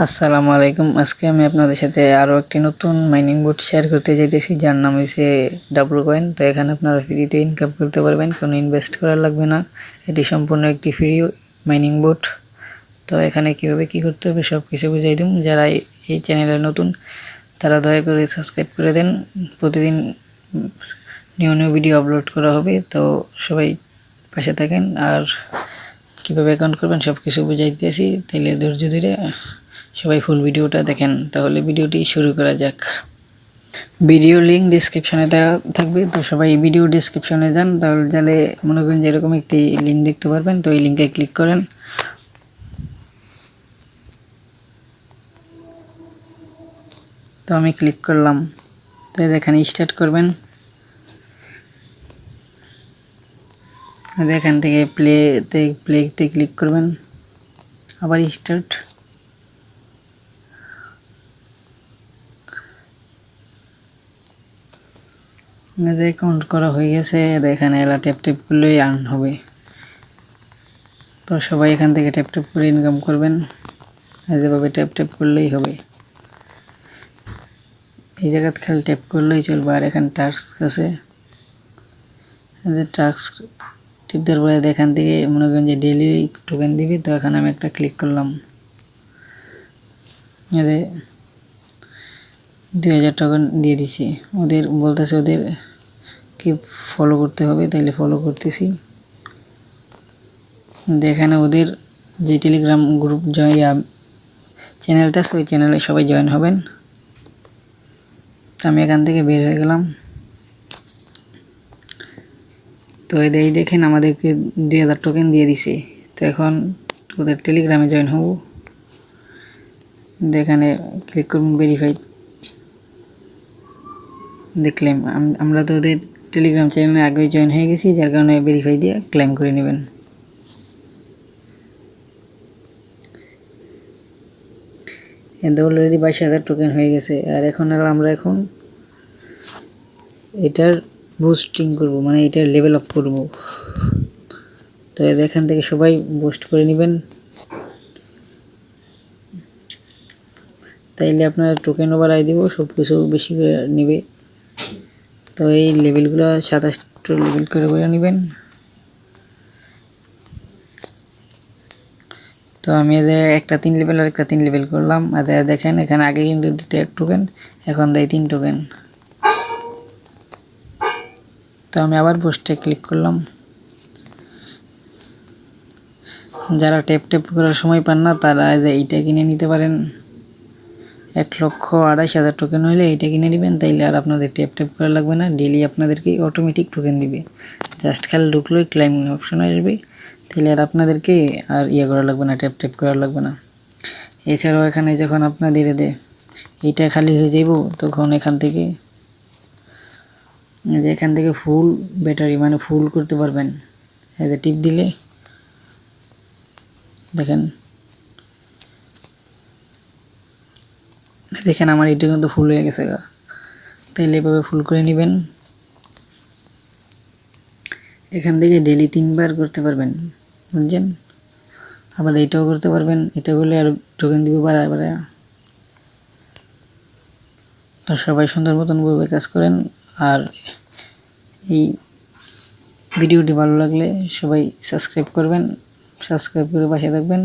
আসসালামু আলাইকুম। আজকে আমি আপনাদের সাথে আরও একটি নতুন মাইনিং বোট শেয়ার করতে চাইতেছি, যার নাম হচ্ছে ডাবল কয়েন। তো এখানে আপনারা ফ্রিতে ইনকাম করতে পারবেন, কোনো ইনভেস্ট করার লাগবে না। এটি সম্পূর্ণ একটি ফ্রি মাইনিং বোট। তো এখানে কীভাবে কী করতে হবে সব কিছু বুঝাই দিন। যারা এই চ্যানেলে নতুন তারা দয়া করে সাবস্ক্রাইব করে দেন। প্রতিদিন নিউ নিউ ভিডিও আপলোড করা হবে, তো সবাই পাশে থাকেন। আর কীভাবে অ্যাকাউন্ট করবেন সব কিছু বুঝাই দিতেছি, তাইলে ধৈর্য ধরে সবাই ফুল ভিডিওটা দেখেন। তাহলে ভিডিওটি শুরু করা যাক। ভিডিও লিঙ্ক ডিসক্রিপশনে দেওয়া থাকবে, তো সবাই ভিডিও ডিসক্রিপশনে যান। তাহলে জালে মনে করেন যেরকম একটি লিঙ্ক দেখতে পারবেন, তো এই লিঙ্কে ক্লিক করেন। তো আমি ক্লিক করলাম, তো এখানে স্টার্ট করবেন। এখান থেকে প্লেতে ক্লিক করবেন, আবার স্টার্ট। অ্যাকাউন্ট করা হয়ে গেছে, এখানে এলা ট্যাপ ট্যাপ করলেই আর্ন হবে। তো সবাই এখান থেকে ট্যাপ ট্যাপ করে ইনকাম করবেন, যেভাবে ট্যাপ ট্যাপ করলেই হবে। এই জায়গায় খালি ট্যাপ করলেই চলবে। আর এখানে টাস্ক আছে, যে টাস্ক টিপ দেওয়ার পরে এখান থেকে মনে করেন যে ডেইলি টোকেন দিবি। তো এখানে আমি একটা ক্লিক করলাম, এদের 2000 টোকেন দিয়ে দিছি। ওদের বলতেছে ওদের কি ফলো করতে হবে, তাইলে ফলো করতেছি। এখানে ওদের যে টেলিগ্রাম গ্রুপ চ্যানেলটা আছে, ওই চ্যানেলে সবাই জয়েন হবেন। তো আমি এখান থেকে বের হয়ে গেলাম। তো এই দেখেন আমাদেরকে 2000 টোকেন দিয়ে দিছে। তো এখন ওদের টেলিগ্রামে জয়েন হব। এখানে ক্লিক করুন ভেরিফাইড। দেখলাম আমরা তো ওদের টেলিগ্রাম চ্যানেলে আগেই জয়েন হয়ে গেছি, যার কারণে ভেরিফাই দিয়ে ক্লেম করে নেবেন। এতে অলরেডি 22,000 টোকেন হয়ে গেছে। আর আমরা এখন এটার বুস্টিং করব, মানে এটার লেভেল আপ করব। তো এখান থেকে সবাই বুস্ট করে নেবেন, তাইলে আপনার টোকেনও বাড়াই দিব, সব কিছু বেশি করে নেবে। তো এই লেভেলগুলো 27টা লেভেল করে নেবেন। তো আমি একটা 3 লেভেল আর একটা 3 লেভেল করলাম। দেখেন এখানে আগে কিন্তু দিতে 1 টোকেন, এখন দেয় 3 টোকেন। তো আমি আবার পোস্টে ক্লিক করলাম। যারা ট্যাপ ট্যাপ করার সময় পান না, তারা এইটা কিনে নিতে পারেন। 1,28,000 টোকেন হলে এইটা কিনে নেবেন, তাইলে আর আপনাদের ট্যাপ ট্যাপ করা লাগবে না। ডেইলি আপনাদেরকে অটোমেটিক টোকেন দিবে। জাস্ট খালি ঢুকলেই ক্লাইমিং অপশন আসবে, তাহলে আর আপনাদেরকে আর করা লাগবে না, ট্যাপ ট্যাপ করা লাগবে না। এছাড়াও এখানে যখন আপনাদের এইটা খালি হয়ে যাইব, তখন এখান থেকে ফুল ব্যাটারি, মানে ফুল করতে পারবেন। টিপ দিলে দেখেন আমার এটা কিন্তু ফুল হয়ে গেছে। তাইলে এভাবে ফুল করে নেবেন। এখান থেকে ডেইলি 3 বার করতে পারবেন, বুঝছেন। আবার এইটাও করতে পারবেন, এটা করলে আর টোকেন দিবে বাড়ায়। তো সবাই সুন্দর মতন ভাবে কাজ করেন। আর এই ভিডিওটি ভালো লাগলে সবাই সাবস্ক্রাইব করবেন, সাবস্ক্রাইব করে পাশে থাকবেন।